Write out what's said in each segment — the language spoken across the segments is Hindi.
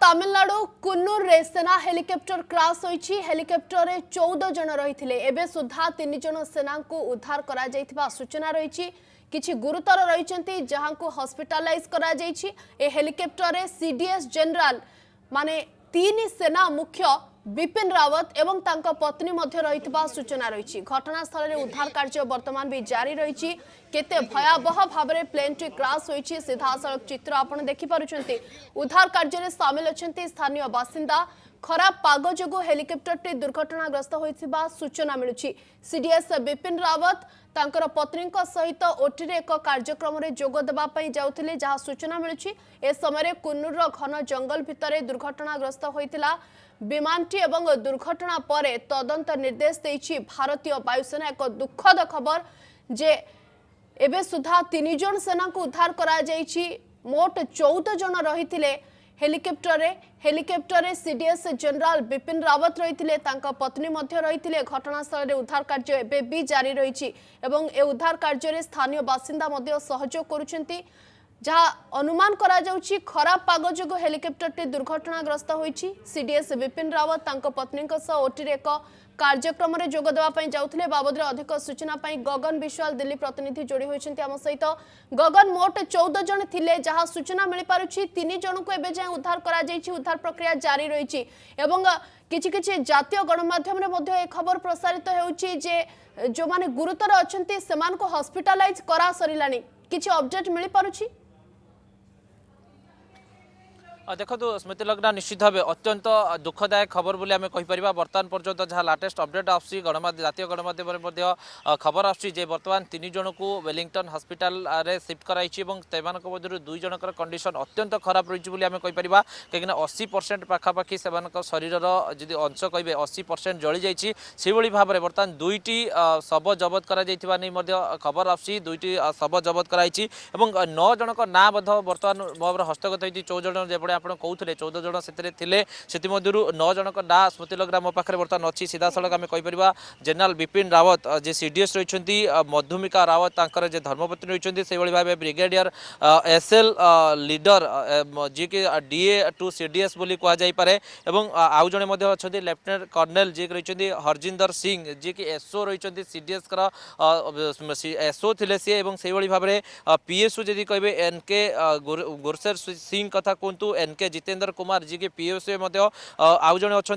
तमिलनाडु कुन्नूर रे सेना हेलिकॉप्टर क्रैश होईछि। हेलिकॉप्टर रे 14 जन रहिथिले। एबे सुधा 3 जन सेना को उद्धार करा जायथिबा सूचना रहिछि। किछि गुरुतर रहिचंती जहां को हॉस्पिटलाइज करा जायछि। ए हेलिकॉप्टर रे सीडीएस जनरल माने 3 सेना मुख्य बिपिन रावत एवं तांका पत्नी मध्य रहितबा सूचना रही। घटनास्थल में उद्धार कार्य वर्तमान भी जारी रही। केते भयावह भाव में प्लेन टी क्रैश होईछि सीधा सड़क चित्र आपण देखि पारुछंती। उद्धार कार्य में सामिल अछंती स्थानीय बासिंदा। खराब पाग जोगु हेलिकॉप्टर टी दुर्घटनाग्रस्त होइथिबा सूचना मिलुछि। सीडीएस बिपिन रावत तांकर पत्नी सहित ओटी रे एक कार्यक्रम रे जोग देबा पई जाउथिले जहा सूचना मिलुछि। ए समय कुन्नूर घन जंगल भितरे दुर्घटनाग्रस्त होइतिला विमानटी एवं दुर्घटना परे तदंत निर्देश देछि भारतीय वायुसेना। एक दुखद खबर जे एबे सुधा 3 जन सेना को उद्धार करा जायछि। मोट 14 जन रहिथिले हेलिकॉप्टर रे सीडीएस जनरल बिपिन रावत रहिथिले तांका पत्नी मध्य रहिथिले। घटनास्थल रे उद्धार कार्य एबे भी जारी रहिछि एवं ए उद्धार कार्य रे स्थानीय बासिंदा मध्य सहयोग करूछंती। जहाँ अनुमान करा जाउछि खराब पाग जोगु हेलिकॉप्टर टी दुर्घटनाग्रस्त होईछि। सीडीएस बिपिन रावत तांको पत्नी सह ओटी रे एक कार्यक्रम रे जोग देवा पई जाउथिले। बाबद रे अधिक सूचना पई गगन विश्वाल दिल्ली प्रतिनिधि जोड़ी होइछन्ती आम सहित। गगन मोट 14 जन थिले जहाँ सूचना मिल पारुछि 3 जन को एबे जाय उद्धार करा जाइछि। उद्धार प्रक्रिया जारी रहिछि एवं किछि किछि जातीय गणमाध्यम रे मध्ये ए खबर प्रसारित हेउछि जे जो माने गुरुतर अछन्ती सेमान को हॉस्पिटलाइज करा सरिलानी। किछि अपडेट मिल पारुछि? देखो स्मृति लग्ना निश्चित भाव अत्यंत दुखदायक खबर बोली आम कहीपर। बर्तमान पर्यंत जहाँ लाटेस्ट अपडेट आसी जातीय गणमाध्यम खबर आसे बर्तमान 3 जन को वेलिंगटन हॉस्पिटल रे शिफ्ट कराई। मध्य 2 जनकर कंडीशन अत्यंत खराब रही बोली आम कहीपर। कहीं 80% पाखापाखि से शरीर जी अंश कहे 80% जली जाइए। भाव में बर्तमान 2टी शव जबत कर खबर आसी। 2टी शव जबत कराई 9 जन ना बर्तमान भाव हस्तगत होती। 14 जन जो आप कहते 14 जन से 9 जन ना स्मृति लग्ना मो पाखे बर्तमान अच्छी सीधा सड़क आम कहीपर। जनरल बिपिन रावत जे सीडीएस रही मधुमिका रावत तांकर जे धर्मपत्नी रही से भाव ब्रिगेडियर एसएल लीडर जी कि डीए टू सीडीएस बोली कहुपे। आउ जड़े अच्छा लेफ्टिनेंट कर्नेल जी रही हरजिंदर सिंह जी कि एसओ रही सीडीएस एसओ थे सी भाव में पीएसओ जी कहे एनके गुरसेर सिंह कथा कहतु एनके जितेंद्र कुमार जी के पीएसओ आउ जड़े अच्छा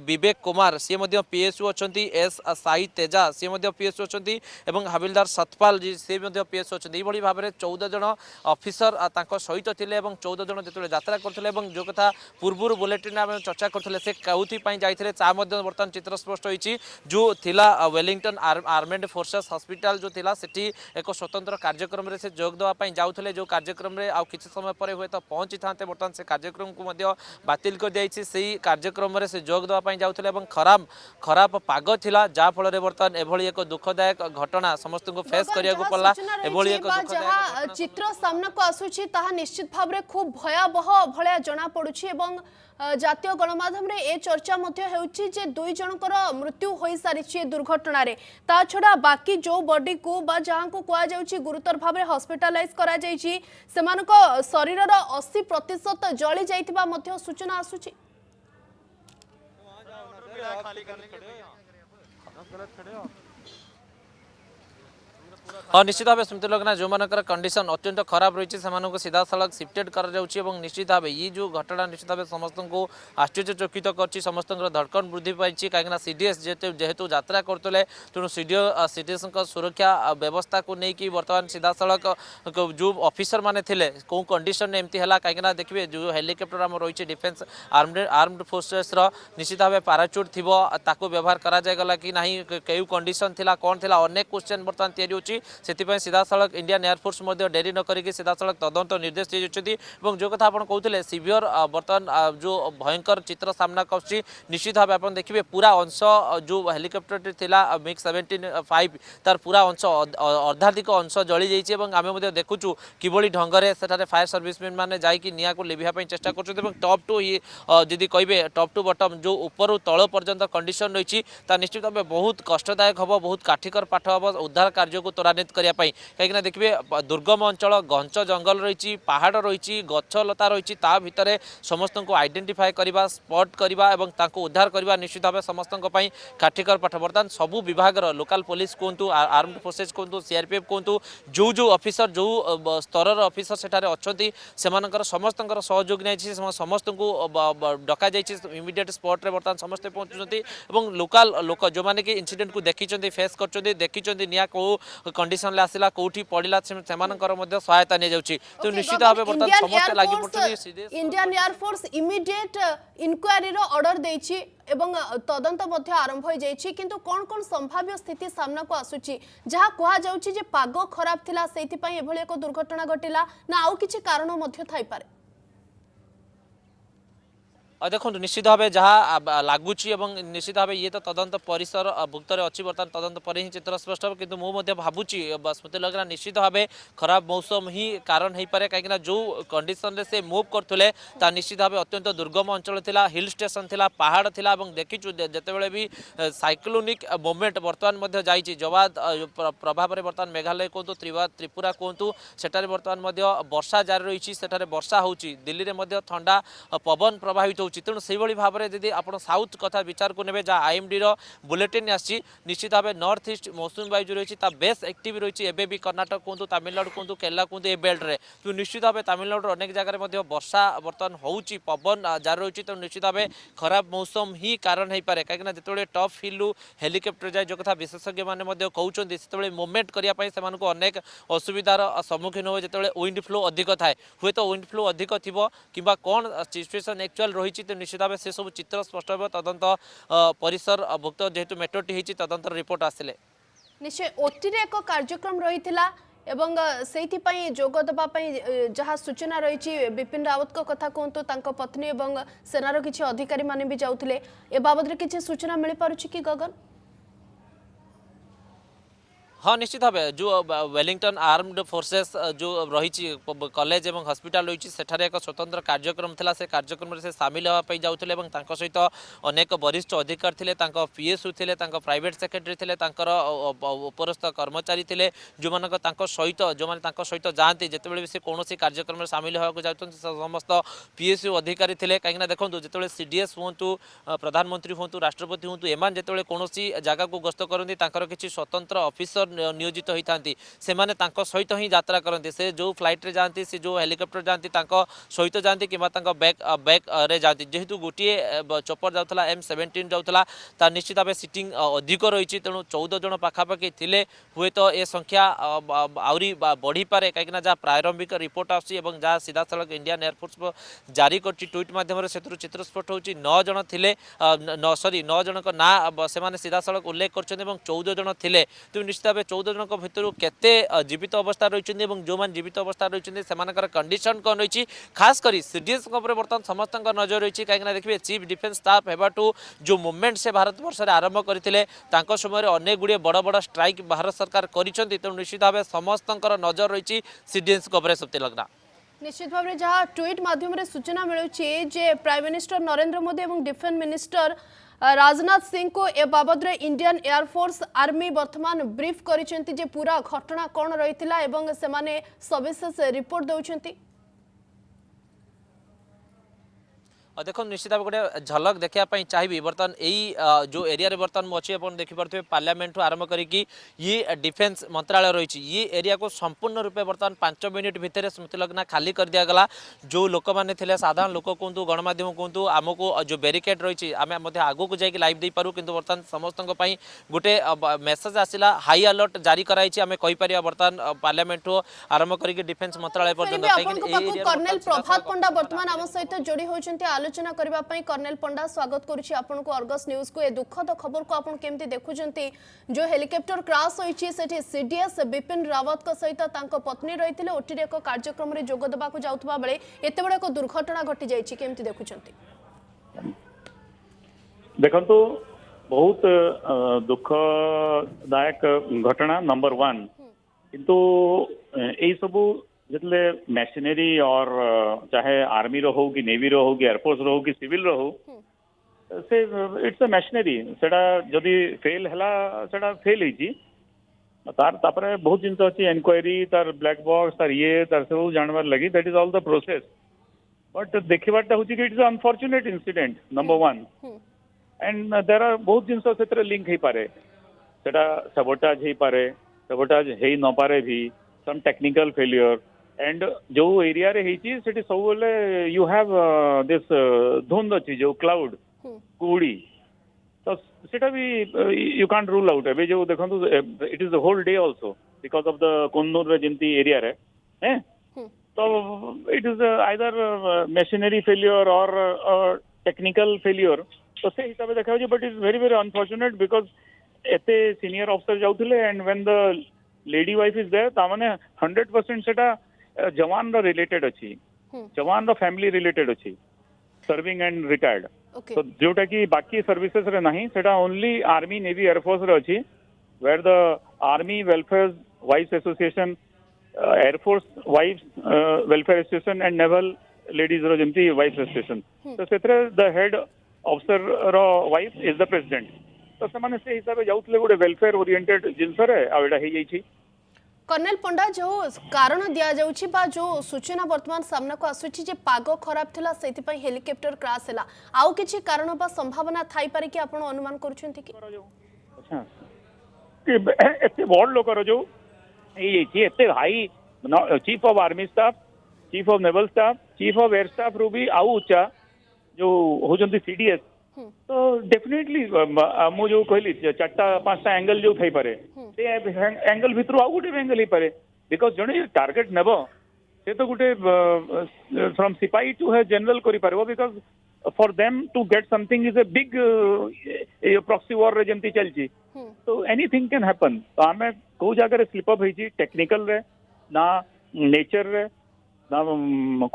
विवेक कुमार सी पीएसओ अच्छा एस साई तेजा सी पीएसओ अच्छा हाविलदार सतपाल जी सी पीएसओ अच्छा। यही भाव में 14 जन ऑफिसर सहित थे 14 जन जो यात्रा करते जो कथा पूर्व बुलेटिन आम चर्चा करते से कौन जाते चा बर्तमान चित्र स्पष्ट होती जो थिला वेलिंगटन आर्मेड फोर्सेस हॉस्पिटल जो थिला सेठी एक स्वतंत्र कार्यक्रम में से जोग देवाई जाते जो कार्यक्रम में आउ किसी समय पर हुए तो पहुंची था बर्तमान से कार्यक्रम को बातिल कर दिया। से कार्यक्रम में से जोग देवाई जाते खराब खराब पाग थिला जाफल बर्तमान एभली एक दुखदायक घटना समस्त को फेस करिया को पड़ला। एभली एक दुखदायक चित्र सामना को आसुछि ताहा निश्चित भाव में खूब भयावह भलिया जना पड़ुछि एवं जातीय गणमाध्यम रे ए चर्चा मध्य हेउछि जे 2 जनकर मृत्यु होई सारिछि दुर्घटना रे। ता छडा बाकी जो बॉडी को बा जहां को कुआ जाउछि गुरुतर भाव में हॉस्पिटलाइज करा जाइछि सेमानको शरीरर 80% जळी जाइतिबा मध्य सूचना आसुछि। हाँ निश्चित भाव स्मृति लग्ना जो मानकर कंडीशन अत्यंत खराब रही है सीधा सड़क शिफ्टेड कर निश्चित भाव ये जो घटना निश्चित भाव समस्त को आश्चर्यचकित कर समस्त धड़कन वृद्धि पाई कहीं सीडीएस जेहेतु यात्रा करते तेणु सीडीएस सुरक्षा व्यवस्था को लेकिन बर्तमान सीधा सड़क जो ऑफिसर माने थे कौ कंडीशन एमती है कहीं देखिए जो हेलिकॉप्टर आम रही डिफेन्स आर्म्ड फोर्सेस निश्चित भाव पाराचूट थी व्यवहार करागला कि ना क्यों कंडीशन थी कौन थी अनेक क्वेश्चन बर्तमान तैयारी होची से सीधा सड़क इंडियन एयरफोर्स डेरी न करी सीधा सड़क तदंत निर्देश दी जो कथा आप कहते सीवियर बर्तमान जो भयंकर चित्र सामना कर निश्चित भाव आप देखिए पूरा अंश जो हेलिकॉप्टर थी मिग 75 तार पूरा अंश अर्धाधिक अंश जली जाइए। आम देखुचु किभली ढंगरे से फायर सर्विसमैन मैंने जाकि निया को लिभाई चेष्टा कर टॉप टू जदि कहे टॉप टू बटम जो ऊपर तल पर्यंत कंडीशन रही निश्चित भाव बहुत कष्टदायक हम बहुत काठिकर पाठ हम उद्धार कार्य को त्वरान्वित करने कहीं देखिए दुर्गम अंचल घंच जंगल रही पहाड़ रही गछलता रही भितर समस्त को आइडेंटिफाई करवा स्पॉट करवा उद्धार करवा निश्चित भाव समस्त काठिकर पाठ बर्तमान सबू विभाग लोकल पुलिस कहतु आर्म्ड फोर्सेस कहतु सीआरपीएफ कहतु जो जो ऑफिसर जो स्तर ऑफिसर सेठारे अच्छी से समस्त सहयोग नहीं समस्त को डक इमिडिएट स्पॉट रे बर्तमान समस्ते पहुंचुंट लोकल लोक जो मैंने कि इंसिडेंट को देखी फेस कर देखी निआ कौ कंडीशन आसला कौटी पड़ा से सहायता नहीं जाऊँगी तो निश्चित भाव बर्तमान समस्त लगी पड़े इंडियन एयरफोर्स इमिडिएट इनक्वारी रो ऑर्डर देछि एवं तदंत मध्य आरंभ हो जाइछि किंतु कोन कोन संभाव्य स्थिति सामना को आसुछि जहा कहा जाउछि जे पाग खराब थिला सेति पई एभली एक दुर्घटना घटिला ना आउ किछि कारण मध्य थाई पारे देखो निश्चित भाव जहाँ लगुच निश्चित भाव ये तो तदंत परिसर भुक्त अच्छी बर्तमान तदंत पर ही चित्र स्पष्ट हो कि मुझे भावुची स्मृति लगना निश्चित भाव खराब मौसम ही कारण हो पारे कहीं जो कंडीशन से मुव करते निश्चित भाव अत्यंत दुर्गम अंचल थिला हिल स्टेशन थिला पहाड़ थिला देखीचु जितेबाला भी साइक्लोनिक मोमेंट बर्तमान जाइए जवाद प्रभाव में बर्तमान मेघालय कहतु त्रिपुरा कहतु सेठारे बर्तमान वर्षा जारी रही सेठारे वर्षा होची दिल्ली में ठंडा पवन प्रभावित हो तेणु से भाव में जब आप साउथ कथा विचार को ने जहाँ आईएमडी बुलेटिन आसी निश्चित भाव नॉर्थ ईस्ट मौसुमी वायु जो रही बेस एक्टिव रही है भी कर्णाटक कहतु तमिलनाडु कहतु केरला कहतु ए बेल्ट रे तो निश्चित भाव तमिलनाडु अनेक जगह वर्षा बर्तमान होची पवन जारी रही तेणु निश्चित भाव खराब मौसम ही कारण हो पारे कहीं जो टॉप हिल हेलिकप्टर जाए जो कथा विशेषज्ञ मैंने कहते से मुवमेंट करने से अनेक असुविधार सम्मुखीन हुए जो विंड फ्लो अधिक थाए हुए तो विंड फ्लो अधिक थी कि कौन सिचुएसन एक्चुअल रही तो निश्चित भाव से सब चित्र स्पष्ट हो तदंत परिसर भुक्त जेहेतु मेट्रोटी होती तदंत रिपोर्ट आसिले निश्चय ओटीरे एक कार्यक्रम रही एवं से जोग देवाई जहाँ सूचना रही बिपिन रावत को कथा कहतु तांको पत्नी एवं सेनार किसी अधिकारी माने भी जाउथिले ए बाबद किसी सूचना मिल पारुछि कि गगन हाँ निश्चित भाव जो वेलिंगटन आर्म्ड फोर्सेस जो रही कॉलेज एवं हॉस्पिटल रही सेठारे एक स्वतंत्र कार्यक्रम था से कार्यक्रम से सामिल होगापी जाते सहित अनेक वरिष्ठ अधिकारी थे पीएसयू थे प्राइवेट सेक्रेटरी थे उपरस्थ कर्मचारी थे जो सहित जो मैंने सहित जाती जिते भी से कौन कार्यक्रम में सामिल होगा जाते समस्त पीएसयू अधिकारी थे कहीं देखो जो सीडीएस हूँ प्रधानमंत्री हूँ राष्ट्रपति हूँ एम जो कौन जगह को गस्त करती किसी स्वतंत्र ऑफिसर नियोजित होती से सहित ही यात्रा करते से जो फ्लाइट रे जाती से जो हेलिकप्टर जाती सहित जाती कि बैक रे जाती जेहेतु गोटे चॉपर जाऊला M17 जाऊला निश्चित भाव सीटिंग अधिक रही तेणु 14 जन पाखापाखि थे हुए तो ये संख्या आहरी बढ़ी पारे कहीं जहाँ प्रारंभिक रिपोर्ट आसूँ जहाँ सीधा सड़क इंडियन एयरफोर्स जारी कर ट्वीट मध्यम से चित्र स्पष्ट हो 9 जन थे सॉरी 9 जन ना से सीधा सड़क उल्लेख कर 14 जन थे तो निश्चित भाव 14 जन भितर केते जीवित अवस्था रही जो मैंने जीवित अवस्था रही से कंडीशन कौन रही खास कर सीडीएस बर्तमान समस्त नजर रही कहीं देखिए चीफ डिफेन्स स्टाफ हेबाटू जो मुवमेंट से भारत वर्ष आरंभ करते समय अनेक गुड़े बड़ बड़ स्ट्राइक भारत सरकार करिसेंती तेणु निश्चित भाव समस्त नजर रही सीडीएस सुप्ति लगना निश्चित भाव में जहाँ ट्वीट माध्यम सूचना मिलूँ प्राइम मिनिस्टर नरेंद्र मोदी और डिफेन्स मिनिस्टर राजनाथ सिंह को ए बाबद रे इंडियन एयरफोर्स आर्मी वर्तमान ब्रीफ करिसेंती जे पूरा घटना कौन रही एवं से सविशेष रिपोर्ट दौरान देखो निश्चित भाव गोटे झलक देखापी चाहिए बर्तमान यही जो एरिया रे बर्तमान मुझे आप देखिपे पार्लियामेंट आरंभ करके ये डिफेन्स मंत्रालय रही ये एरिया को संपूर्ण रूपे बर्तमान 5 मिनिट भितर स्मृति लगना खाली कर दिगला जो लोक मैंने थे साधारण लोक कहतु गणमाध्यम कहतु आमको जो बेरिकेड रही आम आगू को जाकि लाइव दे पारू कि बर्तमान समस्त गोटे मेसेज आसला हाई अलर्ट जारी कराई आम कहीपर बर्तमान पार्लियामेंट आरंभ करके डिफेन्स मंत्रालय पर्यटन कर्नेल प्रभात पंडा बर्तमान आम सहित जोड़ी होती आलोचना करने कर्नेल पंडा स्वागत करुच्ची आपको अर्गस न्यूज को ए दुखद खबर को आपन केमती देखुचंती जो हेलिकॉप्टर क्रैश होईची सेठी सीडीएस बिपिन रावत को सहित तांको पत्नी रही ओटीरे एक कार्यक्रम रे जोग देबाकू जाउथबा बेले एते बड़ एक दुर्घटना घटी जाईची केमती देखुचंती देखंतु बहुत दुखदायक घटना नंबर 1 किंतु एई सबु जितले मशीनरी और चाहे आर्मी रो हो कि नेवी रो हो कि एयरफोर्स रो हो कि सिविल रो हो से इट्स अ मशीनरी सेटा जदी फेल हला सेटा फेल हिची तार तापरे बहुत जिनस अच्छी एनक्वायरी तार ब्लैक बॉक्स तार ये तार सब जानवर लगी that is all the process but देखबारटा हूँ कि it is unfortunate incident number one and there are बहुत जिनस से लिंक हो पारे सेटा सबोटाज हो पारे सबोटाज हो न पारे भी सम टेक्निकल फेलियर एंड जो एरिया रे हेची सेठी सब बेले यू हैव दिस धुंध अच्छी जो क्लाउड कुड़ी तो सेटा भी यू कांट रूल आउट एबे जो देखंतु it is the whole day also because of the Coonoor रे जेंती एरिया रे हैं तो it is either machinery failure और टेक्निकल फेलियर तो से हिसाब से देखा but is very very unfortunate because एते सीनियर ऑफिसर जाउथिले and when the lady wife is there तामाने 100% सेटा जवान रो रिलेटेड अछि जवान रो फैमिली रिलेटेड अछि सर्विंग एंड रिटायर्ड ओके तो जोटा कि बाकी सर्विसेस रे नहीं सेटा ओनली आर्मी नेवी एयरफोर्स रे अछि where the army welfare wives association air force wives welfare association and naval ladies रो जेंती वाइफ एसोसिएशन तो सेतरे द हेड ऑफिसर रो वाइफ इज द प्रेसिडेंट तो से से हिसाब से जाउतले गोटे वेलफेयर ओरिएंटेड जिनस रे आ एडा हे जाई कर्नल पंडा जो कारण दिया जाउछि बा जो सूचना वर्तमान सामना को आसुछि जे पाग खराब थिला सेति पई हेलिकॉप्टर क्रैश हैला आउ किछि कारण बा संभावना थाई पारे कि आपण अनुमान करूछन्ति कि अच्छा कि एते बड़ लोकर जो ए जे एते high chief of army staff chief of naval staff chief of air staff रू भी आउ उच्चा जो होजंती सीडीएस तो डेफिनेटली मु जो कहली चारटा पांचटा एंगल जो थई पारे से एंगल भितर आउ गोटे एंगल ही पारे बिकॉज जने टार्गेट नेबो से तो गोटे फ्रॉम सिपाही टू है जनरल करि पारबो because for them to get something is a big proxy war रे जेंती चलची तो एनीथिंग कैन हैपन तो आमे को जगह रे स्लिप अप हेची टेक्निकल रे ना नेचर रे ना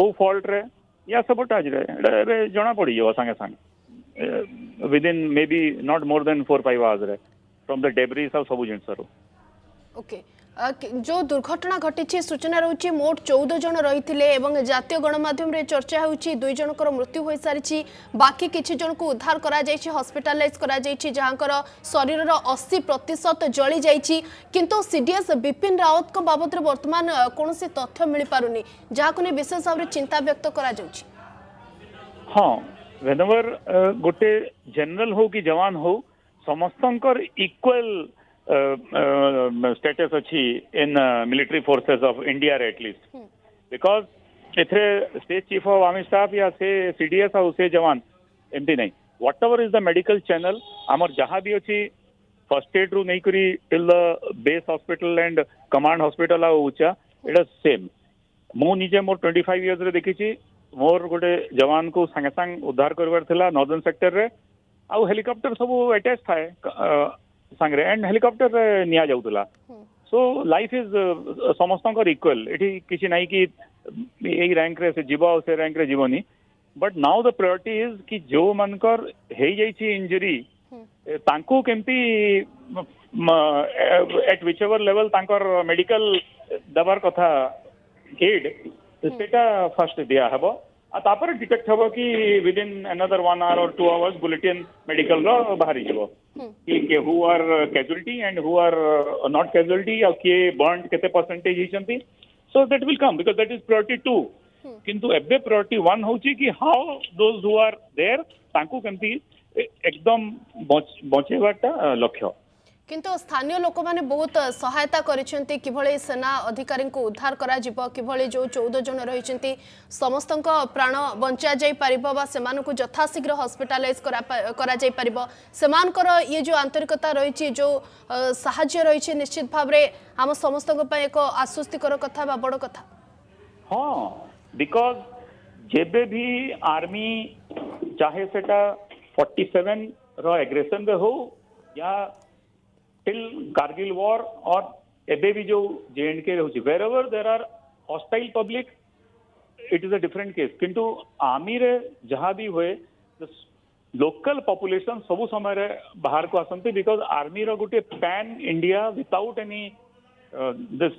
को फॉल्ट रे या सबोटाज रे जना पड़ी जो संगे संगे within maybe not more than 4-5 hours रे from the debris of सब जिनस ओके जो दुर्घटना घटी सूचना रही मोट 14 जन रही एवं जातीय गणमाध्यम रे चर्चा होउछि 2 जनकर मृत्यु हो सारी बाकी किछि जन को उद्धार करा जायछि हॉस्पिटलाइज करा जायछि जहांकर शरीर रो 80% जली जायछि किंतु सीडीएस विपिन रावत को बाबत रे वर्तमान कोनोसी तथ्य मिलि पारुनी जहाको ने विशेष भाव रे चिंता व्यक्त करा जाउछि हां whenever गोटे जनरल हो कि जवान हो समस्तंकर इक्वल स्टेटस अच्छी in military forces of India रे एटलीस्ट बिकॉज एथरे से चीफ ऑफ आर्मी स्टाफ या से सीडीएस और से जवान एमती नहीं whatever is the medical channel आमर जहाँ भी अच्छी फर्स्ट एड रू नहीं करी till the base hospital and command hospital आ ऊंचा इट इज सेम मु निजे मोर 25 इयर्स रे देखिछि मोर गोटे जवान को संगे संग उद्धार करवार थिला नॉर्दर्न सेक्टर रे आउ हेलिकॉप्टर सब अटैच थाए संगे एंड हेलिकॉप्टर रे निया जाउतला सो लाइफ इज समस्तंकर इक्वल एठी किछि नाही कि एई रैंक रे से जीवा से रैंक रे जीवनी but now the priority is कि जो मनकर हे जाई छी इंजरी तांको केमती एट विच एवर लेवल तांकर मेडिकल दबार कथा एड सेटा फर्स्ट दिया हबो आ तापर डिटेक्ट हबो कि विद इन अनदर 1 आवर और 2 आवर्स बुलेटिन मेडिकल रो बाहरी जबो कि who are casualty and who are not casualty और के बर्न केते परसेंटेज हिचंती so that will come because that is priority 2 किंतु एबे प्रायोरिटी 1 होची कि how those who are there तांको केमती एकदम बचेबाटा लक्ष्य किंतु स्थानीय लोक माने बहुत सहायता करिसेंती किभळे सेना अधिकारी को उद्धार करा जिवो किभळे जो 14 जन रहिसेंती समस्तक प्राण बंचा जाई परिबो बा सेमान को यथाशीघ्र हॉस्पिटलाइज करा जाई परिबो सेमानकर ये जो आंतरिकता रहिछि जो सहाय्य रहिछि निश्चित भाव रे हम समस्तक पय एक आश्वस्तिकर कथा बा बड़ कथा हां बिकॉज जेबे भी आर्मी चाहे सेटा 47 रो एग्रेशन रे हो या टिल कारगिल वॉर और एबे भी जो जेएंडके रहउछि wherever there are hostile public it is a different case किंतु आर्मी रे जहां भी हुए लोकल पॉपुलेशन सब समय रे बाहर को आसंती because army row Gute pan India without any this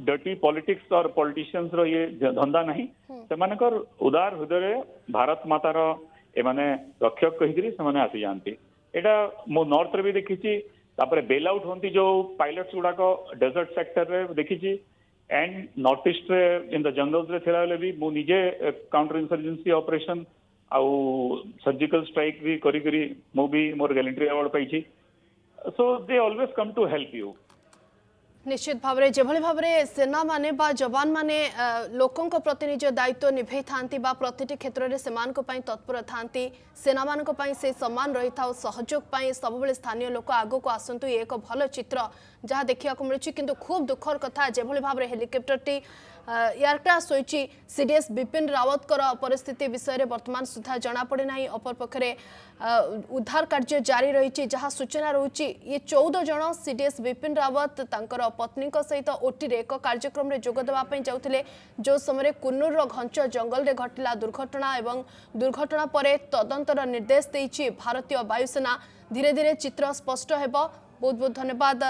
dirty politics और पॉलिटिशियंस रो ये धंधा नहीं सेमानकर उदार हृदय भारत माता रो ए माने रक्षक कहिकरी से माने आसी जानती एटा मो नॉर्थ रे भी देखिछि तापर बेल आउट होती जो पायलट्स गुड़ाक डेजर्ट सेक्टर रे देखी एंड नॉर्थ ईस्ट रे इन द जंगल्स रे थिला बेले भी मु निजे काउंटर इंसर्जेंसी ऑपरेशन आउ सर्जिकल स्ट्राइक भी करी करी मु भी मोर गैलेंट्री अवार्ड पाइछि so they always come to help you निश्चित भाव में जो भाव में सेना माने बा जवान माने लोकों प्रति निज दायित्व निभे था प्रति क्षेत्र में से तत्पर था सेना मान से सम्मान रही था सहयोग सब स्थानीय लोक आग को आसतु ये एक भल चित्र जहाँ देखा मिलूँ किंतु खूब दुखर कथा जो भाव में हेलिकप्टर टी एयरक्राफ्ट होइछि सीडीएस बिपिन रावत परिस्थिति विषय में वर्तमान सुधा जना पड़े ना अपर पक्षरे उद्धार कार्य जारी रही जहाँ सूचना रही ये 14 जन सीडीएस बिपिन रावत तांकर पत्नी सहित ओटी रे एक कार्यक्रम में जोगदेवाई जाउथिले जो समय कुन्नूर घंच जंगल में घटिला दुर्घटना एवं दुर्घटना पर तदंतर निर्देश देइछि भारतीय वायुसेना धीरे धीरे चित्र स्पष्ट हेबो। बहुत बहुत धन्यवाद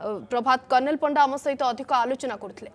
प्रभात कर्नेल पंडा आम सहित अधिक आलोचना करथिले।